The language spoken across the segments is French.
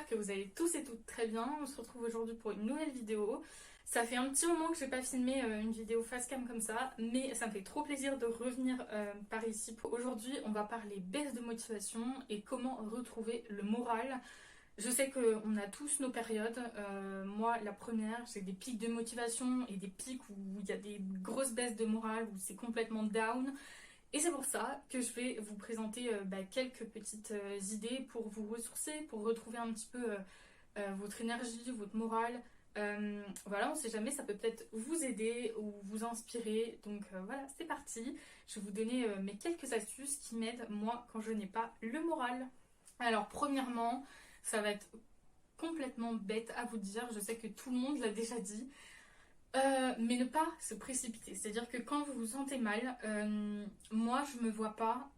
que vous allez tous et toutes très bien. On se retrouve aujourd'hui pour une nouvelle vidéo. Ça fait un petit moment que je n'ai pas filmé une vidéo face cam comme ça, mais ça me fait trop plaisir de revenir par ici. Aujourd'hui, on va parler baisse de motivation et comment retrouver le moral. Je sais qu'on a tous nos périodes. Moi, la première, j'ai des pics de motivation et des pics où il y a des grosses baisses de morale, où c'est complètement down. Et c'est pour ça que je vais vous présenter quelques petites idées pour vous ressourcer, pour retrouver un petit peu votre énergie, votre morale. Voilà, on sait jamais, ça peut peut-être vous aider ou vous inspirer. Donc voilà, c'est parti. Je vais vous donner mes quelques astuces qui m'aident, moi, quand je n'ai pas le moral. Alors, premièrement, ça va être complètement bête à vous dire. Je sais que tout le monde l'a déjà dit. Mais ne pas se précipiter. C'est-à-dire que quand vous vous sentez mal, moi je me vois pas,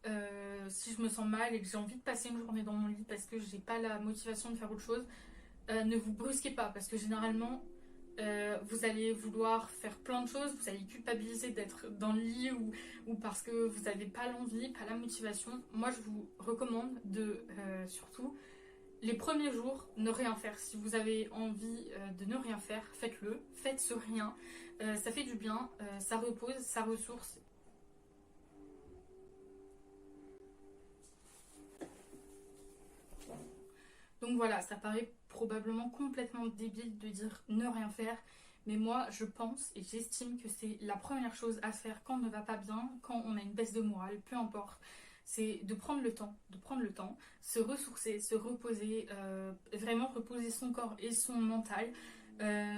si je me sens mal et que j'ai envie de passer une journée dans mon lit parce que j'ai pas la motivation de faire autre chose, ne vous brusquez pas parce que généralement vous allez vouloir faire plein de choses, vous allez culpabiliser d'être dans le lit ou parce que vous n'avez pas l'envie, pas la motivation. Moi je vous recommande de surtout les premiers jours, ne rien faire. Si vous avez envie de ne rien faire, faites-le. Faites ce rien. Ça fait du bien, ça repose, ça ressource. Donc voilà, ça paraît probablement complètement débile de dire ne rien faire. Mais moi, je pense et j'estime que c'est la première chose à faire quand on ne va pas bien, quand on a une baisse de morale, peu importe. C'est de prendre le temps, se ressourcer, se reposer, vraiment reposer son corps et son mental.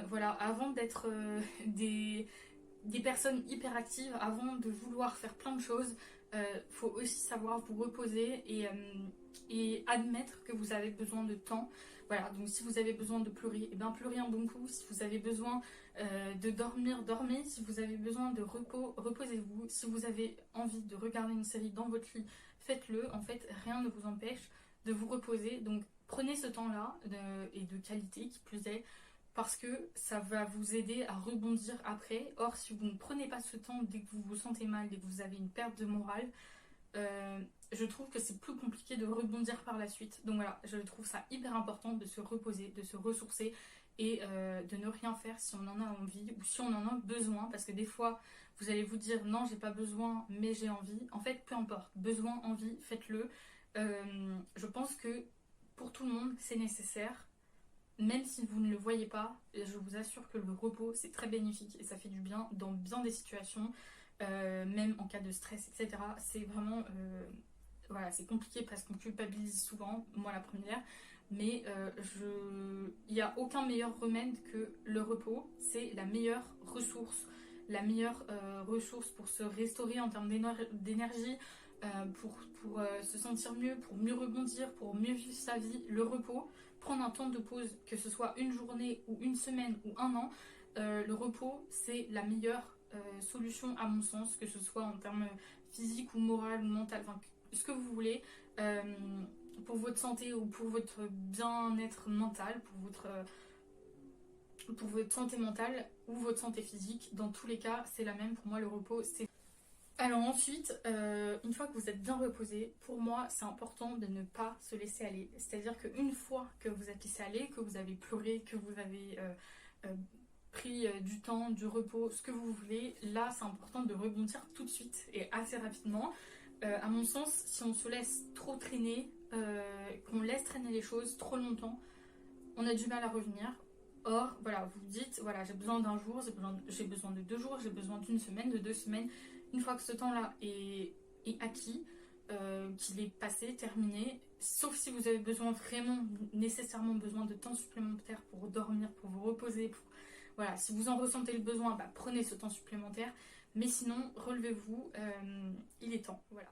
Voilà, avant d'être des personnes hyperactives, avant de vouloir faire plein de choses, faut aussi savoir vous reposer et admettre que vous avez besoin de temps. Voilà, donc si vous avez besoin de pleurer, eh bien pleurez un bon coup. Si vous avez besoin de dormir, dormez. Si vous avez besoin de repos, reposez-vous. Si vous avez envie de regarder une série dans votre lit, faites-le. En fait, rien ne vous empêche de vous reposer. Donc prenez ce temps-là et de qualité qui plus est, parce que ça va vous aider à rebondir après. Or, si vous ne prenez pas ce temps dès que vous vous sentez mal, dès que vous avez une perte de morale, je trouve que c'est plus compliqué de rebondir par la suite. Donc voilà, je trouve ça hyper important de se reposer, de se ressourcer et de ne rien faire si on en a envie ou si on en a besoin. Parce que des fois, vous allez vous dire non, j'ai pas besoin, mais j'ai envie. En fait, peu importe, besoin, envie, faites-le. Je pense que pour tout le monde, c'est nécessaire. Même si vous ne le voyez pas, je vous assure que le repos c'est très bénéfique et ça fait du bien dans bien des situations, même en cas de stress, etc. C'est vraiment, voilà, c'est compliqué parce qu'on culpabilise souvent, moi la première, mais il n'y a aucun meilleur remède que le repos. C'est la meilleure ressource, ressource pour se restaurer en termes d'énergie, pour se sentir mieux, pour mieux rebondir, pour mieux vivre sa vie. Le repos, prendre un temps de pause, que ce soit une journée ou une semaine ou un an, le repos c'est la meilleure solution à mon sens, que ce soit en termes physiques ou moral ou mental, enfin ce que vous voulez, pour votre santé ou pour votre bien-être mental, pour votre santé mentale ou votre santé physique. Dans tous les cas, c'est la même. Pour moi, le repos, c'est... Alors ensuite, une fois que vous êtes bien reposé, pour moi, c'est important de ne pas se laisser aller. C'est-à-dire qu'une fois que vous êtes laissé aller, que vous avez pleuré, que vous avez pris du temps, du repos, ce que vous voulez, là, c'est important de rebondir tout de suite et assez rapidement. À mon sens, si on se laisse trop traîner, qu'on laisse traîner les choses trop longtemps, on a du mal à revenir. Or, voilà, vous dites, voilà, j'ai besoin d'un jour, j'ai besoin de 2 jours, j'ai besoin d'une semaine, de 2 semaines. Une fois que ce temps-là est acquis, qu'il est passé, terminé, sauf si vous avez besoin vraiment, nécessairement besoin de temps supplémentaire pour dormir, pour vous reposer, voilà, si vous en ressentez le besoin, prenez ce temps supplémentaire. Mais sinon, relevez-vous, il est temps, voilà.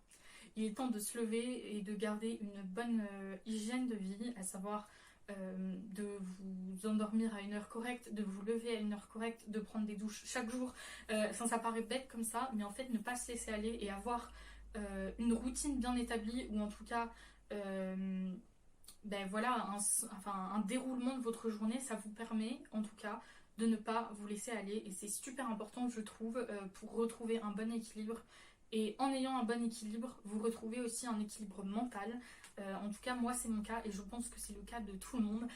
Il est temps de se lever et de garder une bonne hygiène de vie, à savoir de vous endormir à une heure correcte, de vous lever à une heure correcte, de prendre des douches chaque jour. Ça paraît bête comme ça, mais en fait, ne pas se laisser aller et avoir une routine bien établie, ou en tout cas, voilà, un déroulement de votre journée, ça vous permet, en tout cas, de ne pas vous laisser aller. Et c'est super important, je trouve, pour retrouver un bon équilibre Et en ayant un bon équilibre, vous retrouvez aussi un équilibre mental. En tout cas, moi, c'est mon cas et je pense que c'est le cas de tout le monde.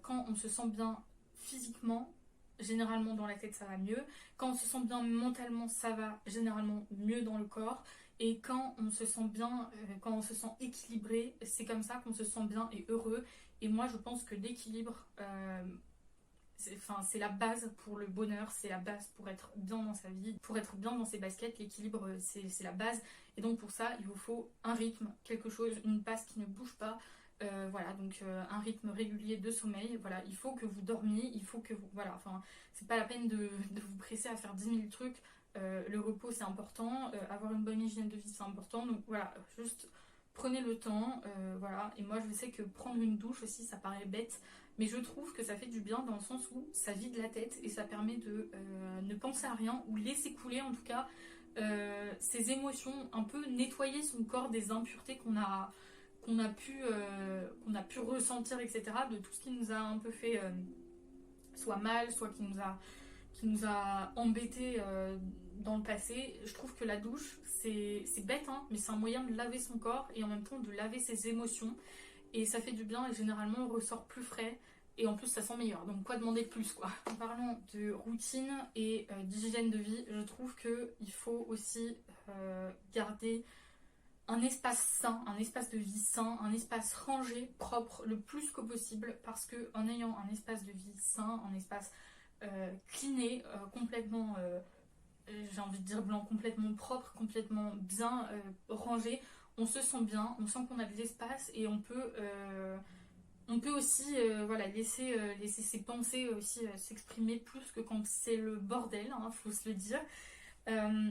Quand on se sent bien physiquement, généralement dans la tête, ça va mieux. Quand on se sent bien mentalement, ça va généralement mieux dans le corps. Et quand on se sent bien, quand on se sent équilibré, c'est comme ça qu'on se sent bien et heureux. Et moi, je pense que l'équilibre, c'est la base pour le bonheur, c'est la base pour être bien dans sa vie, pour être bien dans ses baskets. L'équilibre, c'est la base. Et donc pour ça, il vous faut un rythme, quelque chose, une base qui ne bouge pas. Voilà, donc un rythme régulier de sommeil. Voilà, il faut que vous dormiez, il faut que vous... Voilà, enfin, c'est pas la peine de vous presser à faire 10 000 trucs. Le repos, c'est important. Avoir une bonne hygiène de vie, c'est important. Donc voilà, juste prenez le temps. Voilà, et moi, je sais que prendre une douche aussi, ça paraît bête. Mais je trouve que ça fait du bien dans le sens où ça vide la tête et ça permet de ne penser à rien ou laisser couler en tout cas ses émotions, un peu nettoyer son corps des impuretés qu'on a pu ressentir, etc. De tout ce qui nous a un peu fait soit mal, soit qui nous a embêtés dans le passé. Je trouve que la douche, c'est bête, hein, mais c'est un moyen de laver son corps et en même temps de laver ses émotions. Et ça fait du bien et généralement on ressort plus frais et en plus ça sent meilleur. Donc quoi demander de plus quoi. En parlant de routine et d'hygiène de vie, je trouve qu'il faut aussi garder un espace sain, un espace de vie sain, un espace rangé, propre le plus que possible parce que en ayant un espace de vie sain, un espace cleané, complètement j'ai envie de dire blanc, complètement propre, complètement bien rangé, on se sent bien, on sent qu'on a de l'espace et on peut aussi voilà, laisser ses pensées aussi s'exprimer plus que quand c'est le bordel, hein, faut se le dire.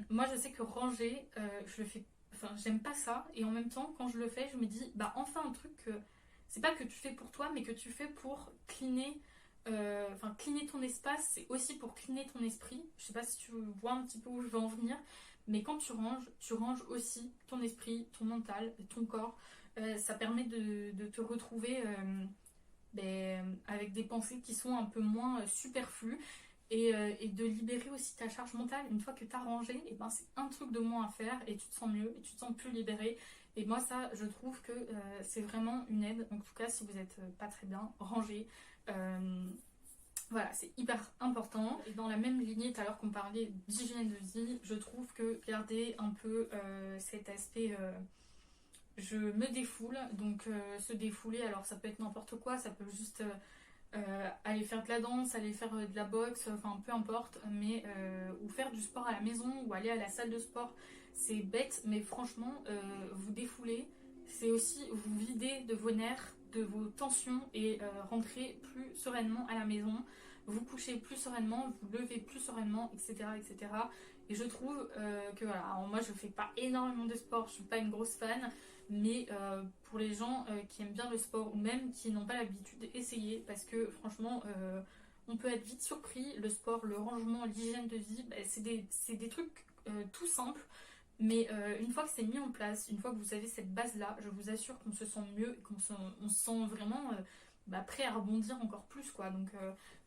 Moi je sais que ranger, je le fais, enfin j'aime pas ça et en même temps quand je le fais je me dis bah enfin un truc que c'est pas que tu fais pour toi mais que tu fais pour cleaner. Enfin, cleaner ton espace, c'est aussi pour cleaner ton esprit. Je sais pas si tu vois un petit peu où je veux en venir, mais quand tu ranges aussi ton esprit, ton mental, ton corps. Ça permet de te retrouver avec des pensées qui sont un peu moins superflues et de libérer aussi ta charge mentale. Une fois que tu as rangé, et ben, c'est un truc de moins à faire et tu te sens mieux et tu te sens plus libéré. Et moi, ça, je trouve que c'est vraiment une aide. En tout cas, si vous n'êtes pas très bien rangé. Voilà, c'est hyper important. Et dans la même lignée, tout à l'heure qu'on parlait d'hygiène de vie, je trouve que garder un peu cet aspect je me défoule. Donc se défouler, alors ça peut être n'importe quoi, ça peut juste aller faire de la danse, aller faire de la boxe, enfin peu importe, mais ou faire du sport à la maison ou aller à la salle de sport. C'est bête, mais franchement, vous défouler, c'est aussi vous vider de vos nerfs, de vos tensions et rentrer plus sereinement à la maison, vous coucher plus sereinement, vous lever plus sereinement, etc. etc. Et je trouve que voilà, alors moi je fais pas énormément de sport, je suis pas une grosse fan, mais pour les gens qui aiment bien le sport ou même qui n'ont pas l'habitude, essayez parce que franchement on peut être vite surpris. Le sport, le rangement, l'hygiène de vie, bah, c'est des trucs tout simples. Mais une fois que c'est mis en place, une fois que vous avez cette base-là, je vous assure qu'on se sent mieux et on se sent vraiment prêt à rebondir encore plus, quoi.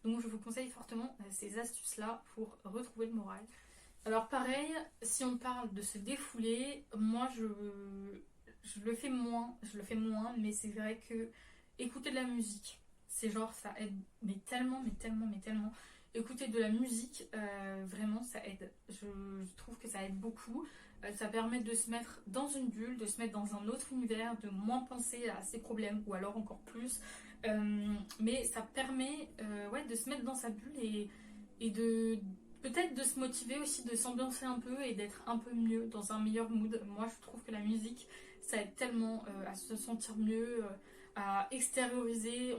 Donc je vous conseille fortement ces astuces-là pour retrouver le moral. Alors pareil, si on parle de se défouler, moi je le fais moins, mais c'est vrai que écouter de la musique, c'est genre ça aide, mais tellement, mais tellement, mais tellement. Écouter de la musique, vraiment ça aide. Je trouve que ça aide beaucoup. Ça permet de se mettre dans une bulle, de se mettre dans un autre univers, de moins penser à ses problèmes ou alors encore plus. Mais ça permet ouais, de se mettre dans sa bulle et de peut-être de se motiver aussi, de s'ambiancer un peu et d'être un peu mieux, dans un meilleur mood. Moi je trouve que la musique ça aide tellement à se sentir mieux, à extérioriser.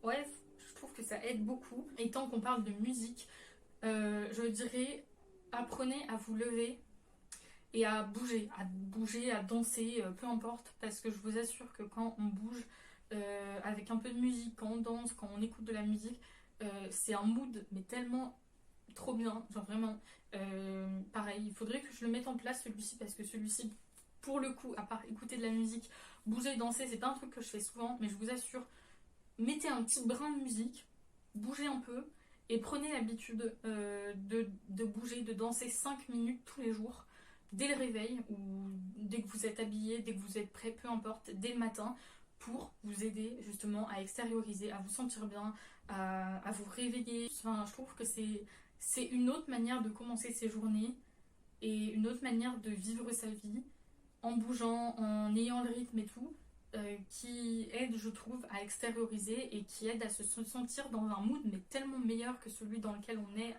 Ouais, je trouve que ça aide beaucoup. Et tant qu'on parle de musique, je dirais apprenez à vous lever et à bouger, à danser, peu importe, parce que je vous assure que quand on bouge avec un peu de musique, quand on danse, quand on écoute de la musique, c'est un mood mais tellement trop bien, genre vraiment pareil, il faudrait que je le mette en place celui-ci parce que celui-ci pour le coup, à part écouter de la musique, bouger, danser, c'est pas un truc que je fais souvent, mais je vous assure, mettez un petit brin de musique, bougez un peu et prenez l'habitude de bouger, de danser 5 minutes tous les jours. dès le réveil ou dès que vous êtes habillé, dès que vous êtes prêt, peu importe, dès le matin pour vous aider justement à extérioriser, à vous sentir bien, à vous réveiller. Enfin, je trouve que c'est une autre manière de commencer ses journées et une autre manière de vivre sa vie en bougeant, en ayant le rythme et tout, qui aide, je trouve, à extérioriser et qui aide à se sentir dans un mood mais tellement meilleur que celui dans lequel on est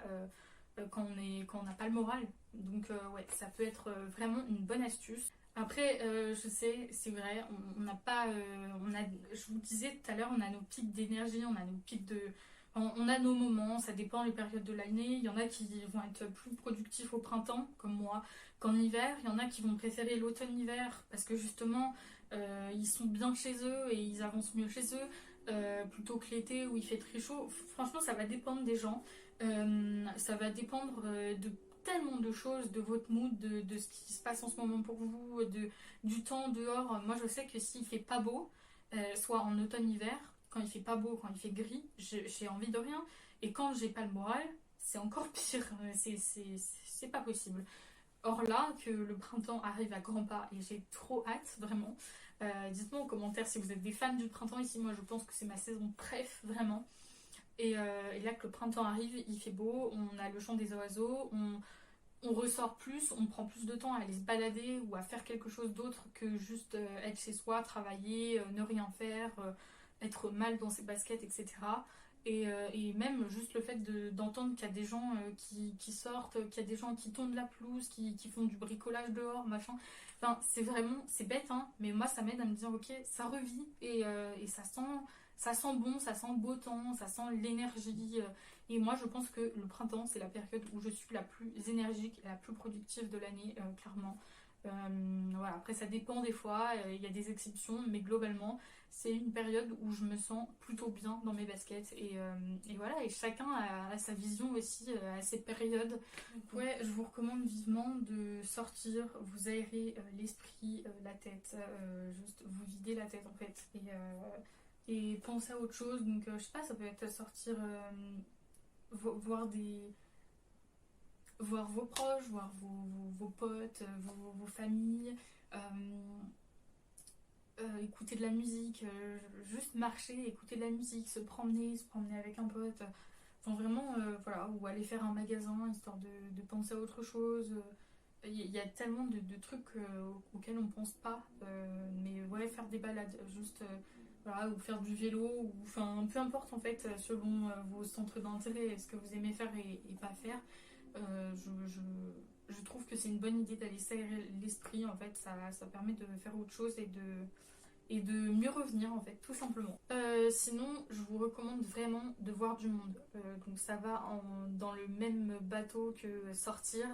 quand on n'a pas le moral. Donc ouais, ça peut être vraiment une bonne astuce. Après, je sais, c'est vrai, on n'a pas, je vous disais tout à l'heure, on a nos pics d'énergie, on a nos pics de, on a nos moments, ça dépend des périodes de l'année. Il y en a qui vont être plus productifs au printemps, comme moi, qu'en hiver. Il y en a qui vont préférer l'automne-hiver parce que justement, ils sont bien chez eux et ils avancent mieux chez eux, plutôt que l'été où il fait très chaud. Franchement, ça va dépendre des gens. Ça va dépendre de tellement de choses, de votre mood, de ce qui se passe en ce moment pour vous, du temps dehors. Moi, je sais que s'il fait pas beau, soit en automne-hiver, quand il fait pas beau, quand il fait gris, j'ai envie de rien. Et quand j'ai pas le moral, c'est encore pire. C'est pas possible. Or là, que le printemps arrive à grands pas et j'ai trop hâte, vraiment. Dites-moi en commentaire si vous êtes des fans du printemps ici. Moi, je pense que c'est ma saison préf, vraiment. Et là que le printemps arrive, il fait beau, on a le chant des oiseaux, on ressort plus, on prend plus de temps à aller se balader ou à faire quelque chose d'autre que juste être chez soi, travailler, ne rien faire, être mal dans ses baskets, etc. Et même juste le fait d'entendre qu'il y a des gens qui sortent, qu'il y a des gens qui tondent la pelouse, qui font du bricolage dehors, machin. Enfin, c'est vraiment, c'est bête, hein, mais moi ça m'aide à me dire, ok, ça revit et ça sent bon, ça sent le beau temps, ça sent l'énergie. Et moi, je pense que le printemps, c'est la période où je suis la plus énergique et la plus productive de l'année, clairement. Voilà. Après, ça dépend des fois, il y a des exceptions, mais globalement, c'est une période où je me sens plutôt bien dans mes baskets. Et voilà, et chacun a sa vision aussi à ces périodes. Donc, ouais, je vous recommande vivement de sortir, vous aérer l'esprit, la tête, juste vous vider la tête en fait. Et penser à autre chose. Donc, je sais pas, ça peut être sortir, voir voir vos proches, voir vos potes, vos familles, euh, écouter de la musique, juste marcher, écouter de la musique, se promener avec un pote. Enfin, vraiment, voilà, ou aller faire un magasin histoire de penser à autre chose. Il y a tellement de trucs auxquels on pense pas. Mais ouais, faire des balades, juste. Voilà, ou faire du vélo, ou enfin peu importe en fait, selon vos centres d'intérêt, ce que vous aimez faire et pas faire. Euh, je, je trouve que c'est une bonne idée d'aller s'aérer l'esprit en fait, ça permet de faire autre chose et de mieux revenir en fait, tout simplement. Sinon, je vous recommande vraiment de voir du monde. Donc ça va dans le même bateau que sortir,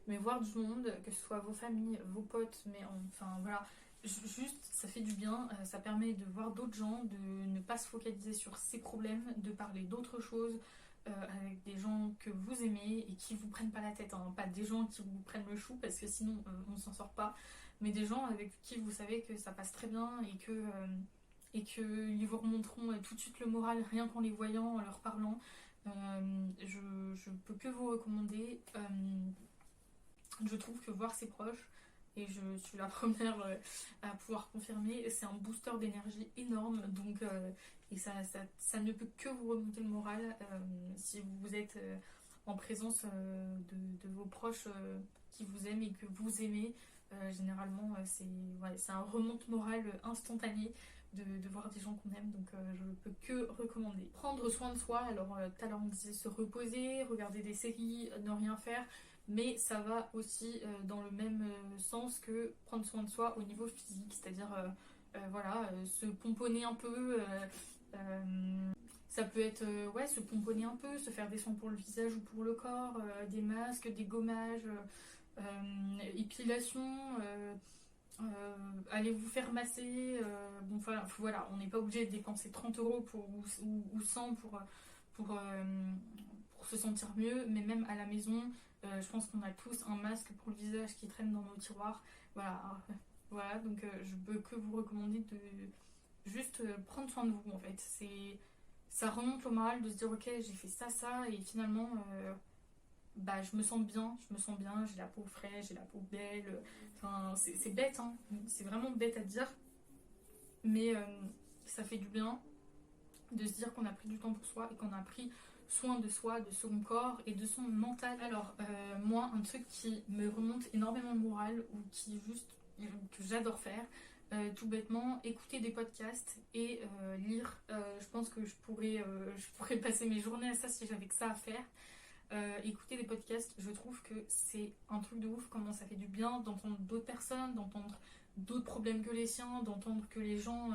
mais voir du monde, que ce soit vos familles, vos potes, mais enfin voilà, juste ça fait du bien, ça permet de voir d'autres gens, de ne pas se focaliser sur ses problèmes, de parler d'autres choses. Avec des gens que vous aimez et qui vous prennent pas la tête, hein. Pas des gens qui vous prennent le chou parce que sinon on s'en sort pas, mais des gens avec qui vous savez que ça passe très bien et que ils vous remonteront tout de suite le moral rien qu'en les voyant, en leur parlant. Je peux que vous recommander. Je trouve que voir ses proches, et je suis la première à pouvoir confirmer, c'est un booster d'énergie énorme. Donc, et ça ne peut que vous remonter le moral si vous êtes en présence de vos proches qui vous aiment et que vous aimez. Généralement, c'est un remonte moral instantané de voir des gens qu'on aime, donc je ne peux que recommander. Prendre soin de soi, alors tout à l'heure on disait se reposer, regarder des séries, ne rien faire, mais ça va aussi dans le même sens que prendre soin de soi au niveau physique, c'est-à-dire voilà, se pomponner un peu. Ça peut être ouais, se pomponner un peu, se faire des soins pour le visage ou pour le corps, des masques, des gommages, épilation, allez vous faire masser. Bon, voilà, on n'est pas obligé de dépenser 30 euros ou 100 pour se sentir mieux, mais même à la maison, je pense qu'on a tous un masque pour le visage qui traîne dans nos tiroirs. Voilà, voilà, donc je peux que vous recommander de juste prendre soin de vous en fait. Ça remonte au moral de se dire ok, j'ai fait ça, ça, et finalement bah je me sens bien, j'ai la peau fraîche, j'ai la peau belle. Enfin, c'est bête, hein, c'est vraiment bête à dire, mais ça fait du bien de se dire qu'on a pris du temps pour soi et qu'on a pris soin de soi, de son corps et de son mental. Alors, moi, un truc qui me remonte énormément le moral ou qui juste que j'adore faire, tout bêtement, écouter des podcasts et lire. Je pense que je pourrais passer mes journées à ça si j'avais que ça à faire. Écouter des podcasts, je trouve que c'est un truc de ouf, comment ça fait du bien d'entendre d'autres personnes, d'entendre d'autres problèmes que les siens, d'entendre que les gens,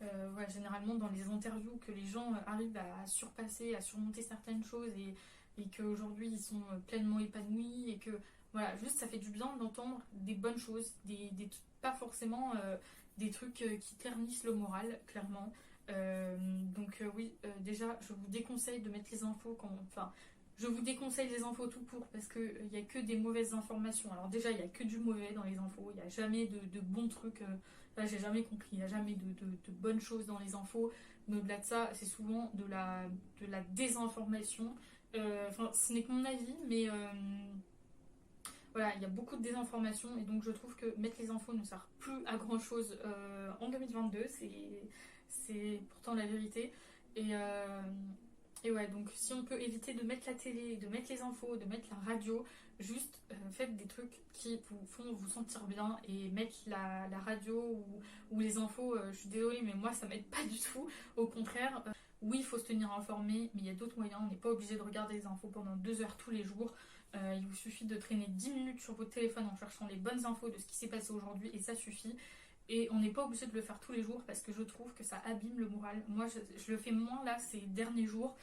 ouais, généralement dans les interviews, que les gens arrivent à surpasser, à surmonter certaines choses et qu'aujourd'hui ils sont pleinement épanouis et que voilà, juste ça fait du bien d'entendre des bonnes choses, pas forcément des trucs qui ternissent le moral, clairement. Oui, déjà je vous déconseille de mettre les infos enfin, je vous déconseille les infos tout court parce qu'il n'y a que des mauvaises informations. Alors déjà, il n'y a que du mauvais dans les infos. Il n'y a jamais de bons trucs. Là, j'ai jamais compris. Il n'y a jamais de bonnes choses dans les infos. Mais au-delà de ça, c'est souvent de la désinformation. Enfin, ce n'est que mon avis, mais voilà, il y a beaucoup de désinformation. Et donc, je trouve que mettre les infos ne sert plus à grand-chose en 2022. C'est pourtant la vérité. Et... et ouais, donc si on peut éviter de mettre la télé, de mettre les infos, de mettre la radio, juste faites des trucs qui vous font vous sentir bien et mettre la radio ou les infos, je suis désolée, mais moi ça m'aide pas du tout. Au contraire, oui, il faut se tenir informé, mais il y a d'autres moyens. On n'est pas obligé de regarder les infos pendant 2 heures tous les jours. Il vous suffit de traîner 10 minutes sur votre téléphone en cherchant les bonnes infos de ce qui s'est passé aujourd'hui et ça suffit. Et on n'est pas obligé de le faire tous les jours parce que je trouve que ça abîme le moral. Moi, je le fais moins là ces derniers jours.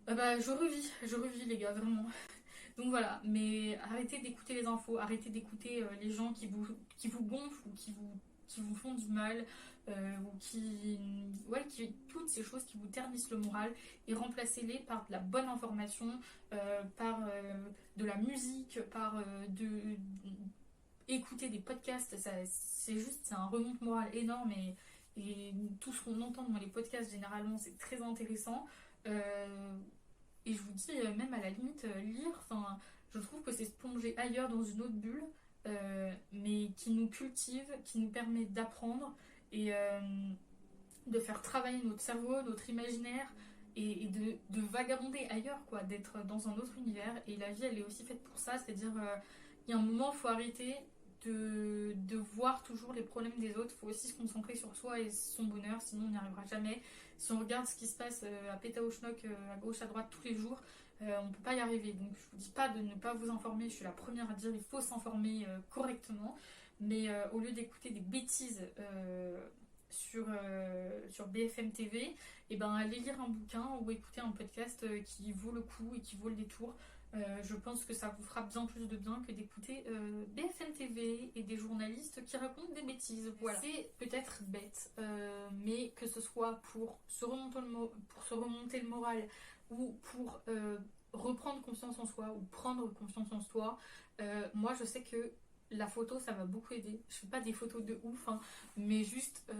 Bah, je revis les gars, vraiment. Donc voilà, mais arrêtez d'écouter les infos, arrêtez d'écouter les gens qui vous gonflent ou qui vous font du mal, ou ouais, toutes ces choses qui vous ternissent le moral et remplacez-les par de la bonne information, par de la musique, par écouter des podcasts. C'est un remonte moral énorme et tout ce qu'on entend dans les podcasts généralement c'est très intéressant. Et je vous dis, même à la limite, lire, enfin, je trouve que c'est se plonger ailleurs dans une autre bulle, mais qui nous cultive, qui nous permet d'apprendre et de faire travailler notre cerveau, notre imaginaire et de vagabonder ailleurs, quoi, d'être dans un autre univers. Et la vie, elle est aussi faite pour ça, c'est-à-dire, il y a un moment, il faut arrêter de voir toujours les problèmes des autres, il faut aussi se concentrer sur soi et son bonheur, sinon on n'y arrivera jamais. Si on regarde ce qui se passe à Pétaouchnok, à gauche, à droite, tous les jours, on ne peut pas y arriver. Donc je vous dis pas de ne pas vous informer, je suis la première à dire il faut s'informer correctement, mais au lieu d'écouter des bêtises sur BFM TV, et ben allez lire un bouquin ou écouter un podcast qui vaut le coup et qui vaut le détour. Je pense que ça vous fera bien plus de bien que d'écouter BFM TV et des journalistes qui racontent des bêtises. Voilà. C'est peut-être bête, mais que ce soit pour se remonter le moral ou pour reprendre confiance en soi ou prendre confiance en soi, moi je sais que la photo ça m'a beaucoup aidé. Je fais pas des photos de ouf, hein, mais juste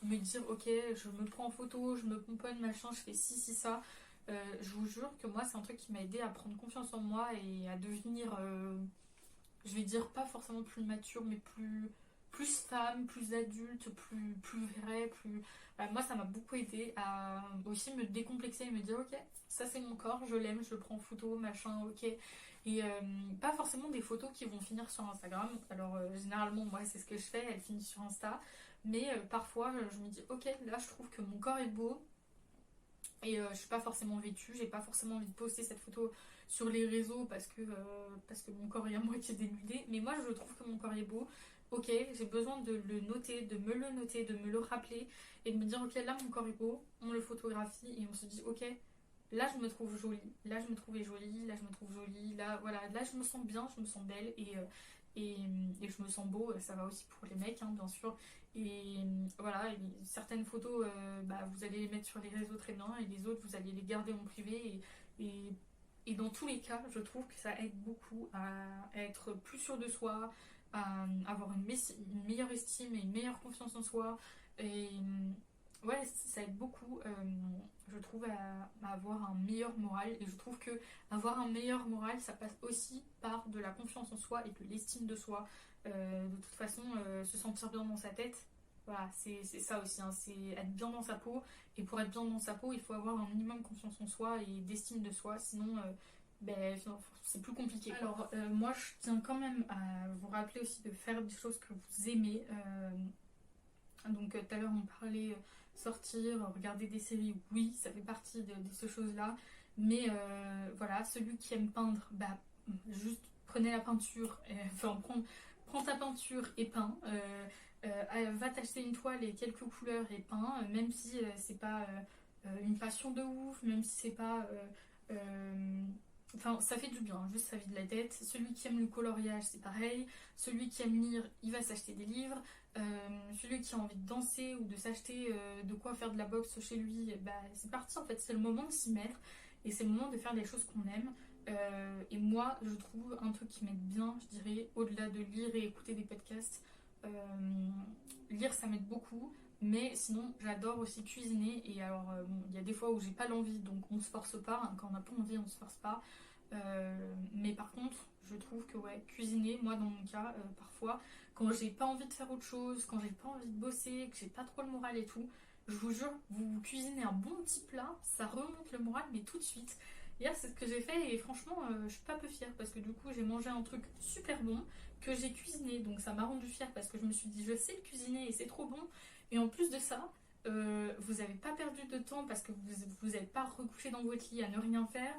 me dire ok, je me prends en photo, je me pomponne, machin, je fais ci, ça. Je vous jure que moi c'est un truc qui m'a aidé à prendre confiance en moi et à devenir, je vais dire pas forcément plus mature, mais plus femme, plus adulte, plus vraie, plus... moi ça m'a beaucoup aidé à aussi me décomplexer et me dire ok, ça c'est mon corps, je l'aime, je le prends en photo, machin, ok. Et pas forcément des photos qui vont finir sur Instagram. Alors généralement moi c'est ce que je fais, elles finissent sur Insta. Mais parfois je me dis ok, là je trouve que mon corps est beau. Et je suis pas forcément vêtue, j'ai pas forcément envie de poster cette photo sur les réseaux parce que mon corps est à moitié dénudé. Mais moi je trouve que mon corps est beau. Ok, j'ai besoin de le noter, de me le noter, de me le rappeler et de me dire ok, là mon corps est beau, on le photographie et on se dit ok, là je me trouve jolie, là je me trouvais jolie, là je me trouve jolie, là voilà, là je me sens bien, je me sens belle et je me sens beau. Ça va aussi pour les mecs, hein, bien sûr. Et voilà, et certaines photos, vous allez les mettre sur les réseaux très bien et les autres, vous allez les garder en privé. Et dans tous les cas, je trouve que ça aide beaucoup à être plus sûr de soi, à avoir une meilleure estime et une meilleure confiance en soi. Et ouais, ça aide beaucoup, je trouve, à avoir un meilleur moral. Et je trouve que avoir un meilleur moral, ça passe aussi par de la confiance en soi et de l'estime de soi. De toute façon, se sentir bien dans sa tête, voilà, c'est ça aussi, hein, c'est être bien dans sa peau. Et pour être bien dans sa peau, il faut avoir un minimum confiance en soi et d'estime de soi. Sinon, ben, c'est plus compliqué, quoi. Alors, moi, je tiens quand même à vous rappeler aussi de faire des choses que vous aimez. Donc tout à l'heure on parlait sortir, regarder des séries, oui, ça fait partie de ces choses-là. Mais voilà, celui qui aime peindre, bah juste prenez la peinture, enfin prends ta peinture et peins. Va t'acheter une toile et quelques couleurs et peins, même si c'est pas une passion de ouf, même si c'est pas enfin, ça fait du bien, juste ça vide la tête. Celui qui aime le coloriage, c'est pareil. Celui qui aime lire, il va s'acheter des livres. Celui qui a envie de danser ou de s'acheter de quoi faire de la boxe chez lui, bah, c'est parti en fait, c'est le moment de s'y mettre et c'est le moment de faire des choses qu'on aime. Et moi, je trouve un truc qui m'aide bien, je dirais, au-delà de lire et écouter des podcasts, euh, lire ça m'aide beaucoup, mais sinon j'adore aussi cuisiner. Et alors, bon, il y a des fois où j'ai pas l'envie, donc on se force pas, hein. Quand on n'a pas envie, on se force pas. Mais par contre, je trouve que ouais, cuisiner, moi dans mon cas, parfois, quand j'ai pas envie de faire autre chose, quand j'ai pas envie de bosser, que j'ai pas trop le moral et tout, je vous jure, vous cuisinez un bon petit plat, ça remonte le moral, mais tout de suite. Hier, c'est ce que j'ai fait et franchement, je suis pas peu fière parce que du coup, j'ai mangé un truc super bon que j'ai cuisiné, donc ça m'a rendu fière parce que je me suis dit, je sais le cuisiner et c'est trop bon. Et en plus de ça, vous avez pas perdu de temps parce que vous n'êtes pas recouché dans votre lit à ne rien faire.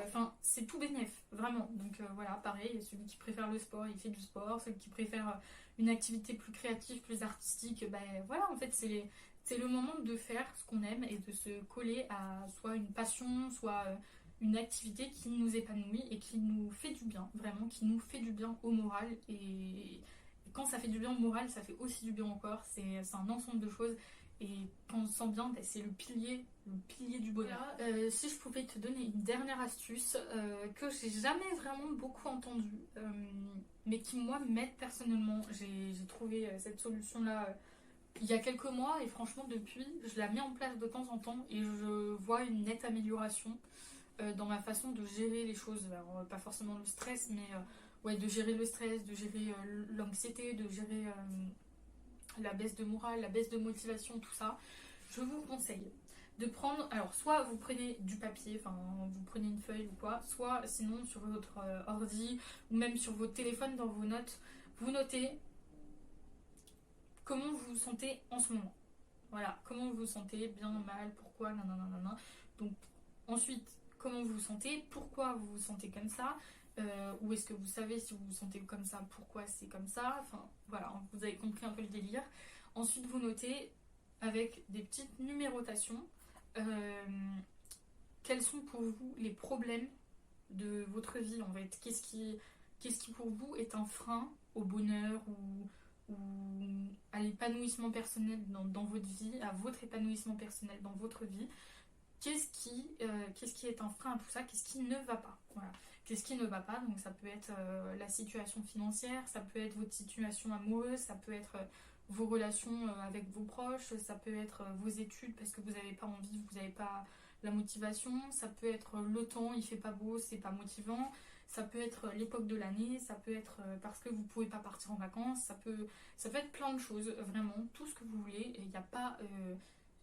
Enfin, c'est tout bénef, vraiment. Donc voilà, pareil, celui qui préfère le sport, il fait du sport. Celui qui préfère une activité plus créative, plus artistique, ben voilà, en fait, c'est le moment de faire ce qu'on aime et de se coller à soit une passion, soit une activité qui nous épanouit et qui nous fait du bien, vraiment, qui nous fait du bien au moral. Et quand ça fait du bien au moral, ça fait aussi du bien au corps. C'est un ensemble de choses. Et quand on se sent bien, ben, c'est le pilier du bonheur. Si je pouvais te donner une dernière astuce que j'ai jamais vraiment beaucoup entendue, mais qui moi m'aide personnellement, j'ai trouvé cette solution-là il y a quelques mois et franchement depuis, je la mets en place de temps en temps et je vois une nette amélioration dans ma façon de gérer les choses. Alors, pas forcément le stress, mais ouais, de gérer le stress, de gérer l'anxiété, de gérer la baisse de morale, la baisse de motivation, tout ça. Je vous conseille de prendre, alors soit vous prenez du papier, enfin vous prenez une feuille ou quoi, soit sinon sur votre ordi ou même sur votre téléphone dans vos notes, vous notez comment vous vous sentez en ce moment. Voilà, comment vous vous sentez, bien, mal, pourquoi, nanana. Donc ensuite, comment vous vous sentez, pourquoi vous vous sentez comme ça, ou est-ce que vous savez si vous vous sentez comme ça, pourquoi c'est comme ça, enfin voilà, vous avez compris un peu le délire. Ensuite, vous notez avec des petites numérotations euh, quels sont pour vous les problèmes de votre vie en fait. Qu'est-ce qui pour vous est un frein au bonheur ou à l'épanouissement personnel dans votre vie, à votre épanouissement personnel dans votre vie. Qu'est-ce qui est un frein à tout ça, qu'est-ce qui ne va pas, voilà. Qu'est-ce qui ne va pas, donc ça peut être la situation financière, ça peut être votre situation amoureuse, ça peut être vos relations avec vos proches, ça peut être vos études parce que vous n'avez pas envie, vous n'avez pas la motivation, ça peut être le temps, il fait pas beau, c'est pas motivant, ça peut être l'époque de l'année, ça peut être parce que vous pouvez pas partir en vacances, ça peut être plein de choses, vraiment, tout ce que vous voulez, et il n'y a pas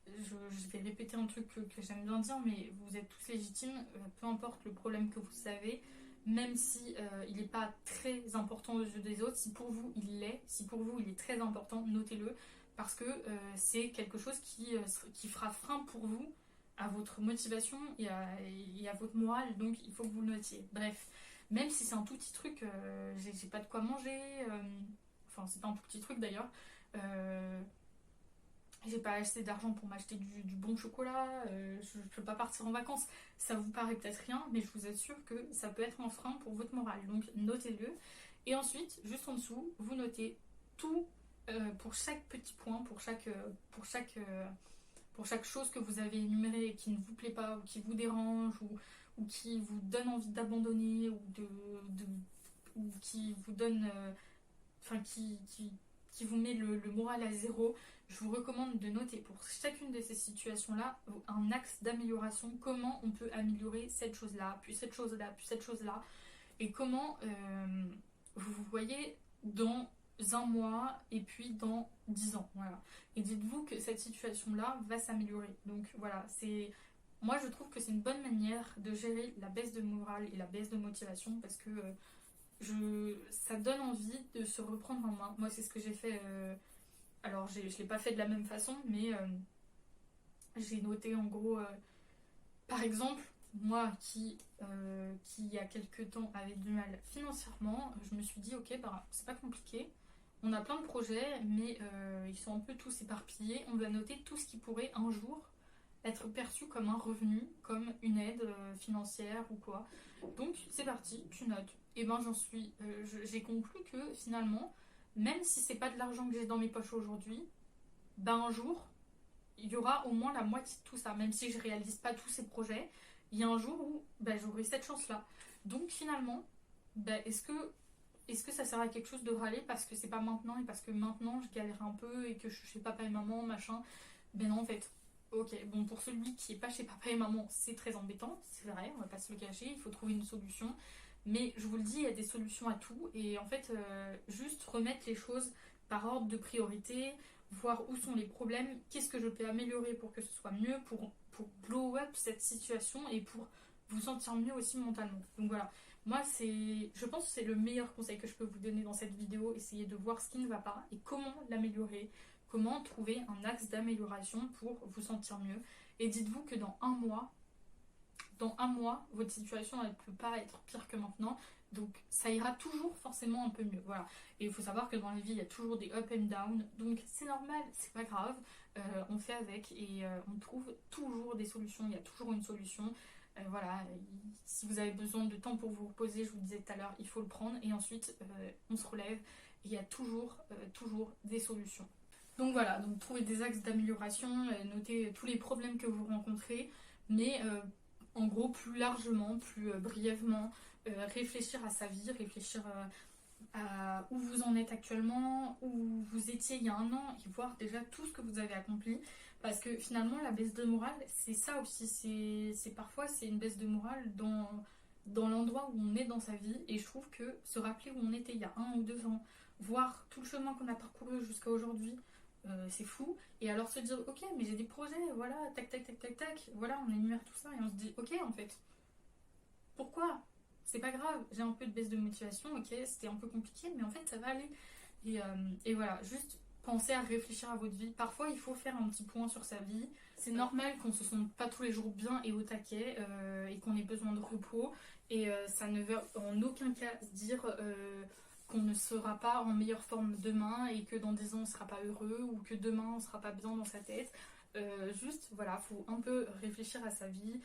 je vais répéter un truc que j'aime bien dire, mais vous êtes tous légitimes, peu importe le problème que vous avez, même si il n'est pas très important aux yeux des autres, si pour vous il l'est, si pour vous il est très important, notez-le, parce que c'est quelque chose qui fera frein pour vous à votre motivation et à votre morale, donc il faut que vous le notiez. Bref, même si c'est un tout petit truc, j'ai pas de quoi manger, enfin c'est pas un tout petit truc d'ailleurs, euh, j'ai pas assez d'argent pour m'acheter du bon chocolat, je peux pas partir en vacances. Ça vous paraît peut-être rien, mais je vous assure que ça peut être un frein pour votre morale. Donc notez-le. Et ensuite, juste en dessous, vous notez tout pour chaque petit point, pour chaque chose que vous avez énumérée et qui ne vous plaît pas, ou qui vous dérange, ou qui vous donne envie d'abandonner, ou qui vous donne. Enfin, qui qui vous met le moral à zéro, je vous recommande de noter pour chacune de ces situations-là un axe d'amélioration, comment on peut améliorer cette chose-là, puis cette chose-là, puis cette chose-là, et comment vous vous voyez dans un mois et puis dans 10 ans. Voilà. Et dites-vous que cette situation-là va s'améliorer. Donc voilà, moi je trouve que c'est une bonne manière de gérer la baisse de morale et la baisse de motivation parce que ça donne envie de se reprendre en main. Moi c'est ce que j'ai fait, alors je ne l'ai pas fait de la même façon, mais j'ai noté en gros, par exemple, moi qui il y a quelques temps avait du mal financièrement, je me suis dit ok, bah, c'est pas compliqué, on a plein de projets, mais ils sont un peu tous éparpillés, on va noter tout ce qui pourrait un jour être perçu comme un revenu, comme une aide financière ou quoi. Donc c'est parti, tu notes. Et ben j'ai conclu que finalement, même si c'est pas de l'argent que j'ai dans mes poches aujourd'hui, ben un jour, il y aura au moins la moitié de tout ça. Même si je réalise pas tous ces projets, il y a un jour où ben, j'aurai cette chance-là. Donc finalement, ben, est-ce que ça sert à quelque chose de râler parce que c'est pas maintenant et parce que maintenant je galère un peu et que je suis chez papa et maman, machin? Ben non en fait. Ok, bon pour celui qui est pas chez papa et maman, c'est très embêtant, c'est vrai, on va pas se le cacher, il faut trouver une solution. Mais je vous le dis, il y a des solutions à tout et en fait, juste remettre les choses par ordre de priorité, voir où sont les problèmes, qu'est-ce que je peux améliorer pour que ce soit mieux, pour blow up cette situation et pour vous sentir mieux aussi mentalement. Donc voilà, moi je pense que c'est le meilleur conseil que je peux vous donner dans cette vidéo, essayer de voir ce qui ne va pas et comment l'améliorer, comment trouver un axe d'amélioration pour vous sentir mieux. Et dites-vous que dans un mois, votre situation ne peut pas être pire que maintenant. Donc ça ira toujours forcément un peu mieux. Voilà. Et il faut savoir que dans la vie, il y a toujours des up and down. Donc c'est normal, c'est pas grave. On fait avec et on trouve toujours des solutions. Il y a toujours une solution. Voilà. Si vous avez besoin de temps pour vous reposer, je vous disais tout à l'heure, il faut le prendre. Et ensuite, on se relève. Et il y a toujours des solutions. Donc voilà, donc trouver des axes d'amélioration, noter tous les problèmes que vous rencontrez, mais en gros plus largement, plus brièvement, réfléchir à sa vie, réfléchir à où vous en êtes actuellement, où vous étiez il y a un an, et voir déjà tout ce que vous avez accompli. Parce que finalement, la baisse de morale, c'est ça aussi, parfois c'est une baisse de morale dans l'endroit où on est dans sa vie, et je trouve que se rappeler où on était il y a 1 ou 2 ans, voir tout le chemin qu'on a parcouru jusqu'à aujourd'hui, c'est fou. Et alors se dire ok mais j'ai des projets, voilà, tac tac tac tac tac, voilà, on énumère tout ça et on se dit ok en fait pourquoi, c'est pas grave, j'ai un peu de baisse de motivation, ok c'était un peu compliqué mais en fait ça va aller. Et voilà, juste pensez à réfléchir à votre vie. Parfois il faut faire un petit point sur sa vie, c'est normal qu'on se sente pas tous les jours bien et au taquet, et qu'on ait besoin de repos, et ça ne veut en aucun cas dire qu'on ne sera pas en meilleure forme demain et que dans 10 ans on ne sera pas heureux ou que demain on ne sera pas bien dans sa tête. Juste voilà, faut un peu réfléchir à sa vie,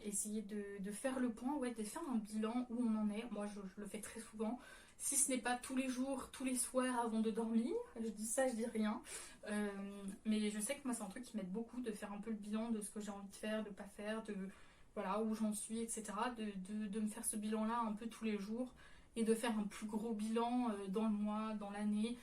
essayer de faire le point, ouais, de faire un bilan où on en est. Moi je le fais très souvent, si ce n'est pas tous les jours, tous les soirs avant de dormir, je dis ça, je dis rien. Mais je sais que moi c'est un truc qui m'aide beaucoup de faire un peu le bilan de ce que j'ai envie de faire, de pas faire, de voilà où j'en suis, etc. De me faire ce bilan là un peu tous les jours et de faire un plus gros bilan dans le mois, dans l'année,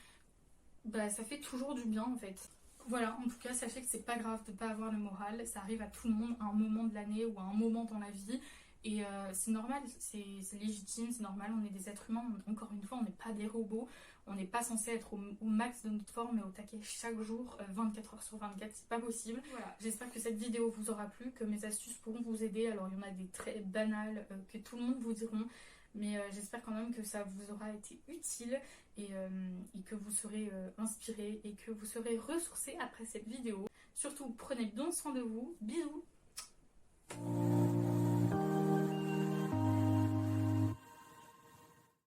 bah ça fait toujours du bien en fait. Voilà, en tout cas, sachez que c'est pas grave de pas avoir le moral, ça arrive à tout le monde à un moment de l'année ou à un moment dans la vie, et c'est normal, c'est légitime, c'est normal, on est des êtres humains, encore une fois, on n'est pas des robots, on n'est pas censé être au max de notre forme et au taquet chaque jour, 24 heures sur 24, c'est pas possible. Voilà, j'espère que cette vidéo vous aura plu, que mes astuces pourront vous aider. Alors il y en a des très banales que tout le monde vous diront, mais j'espère quand même que ça vous aura été utile et que vous serez inspiré et que vous serez ressourcé après cette vidéo. Surtout, prenez bien soin de vous. Bisous!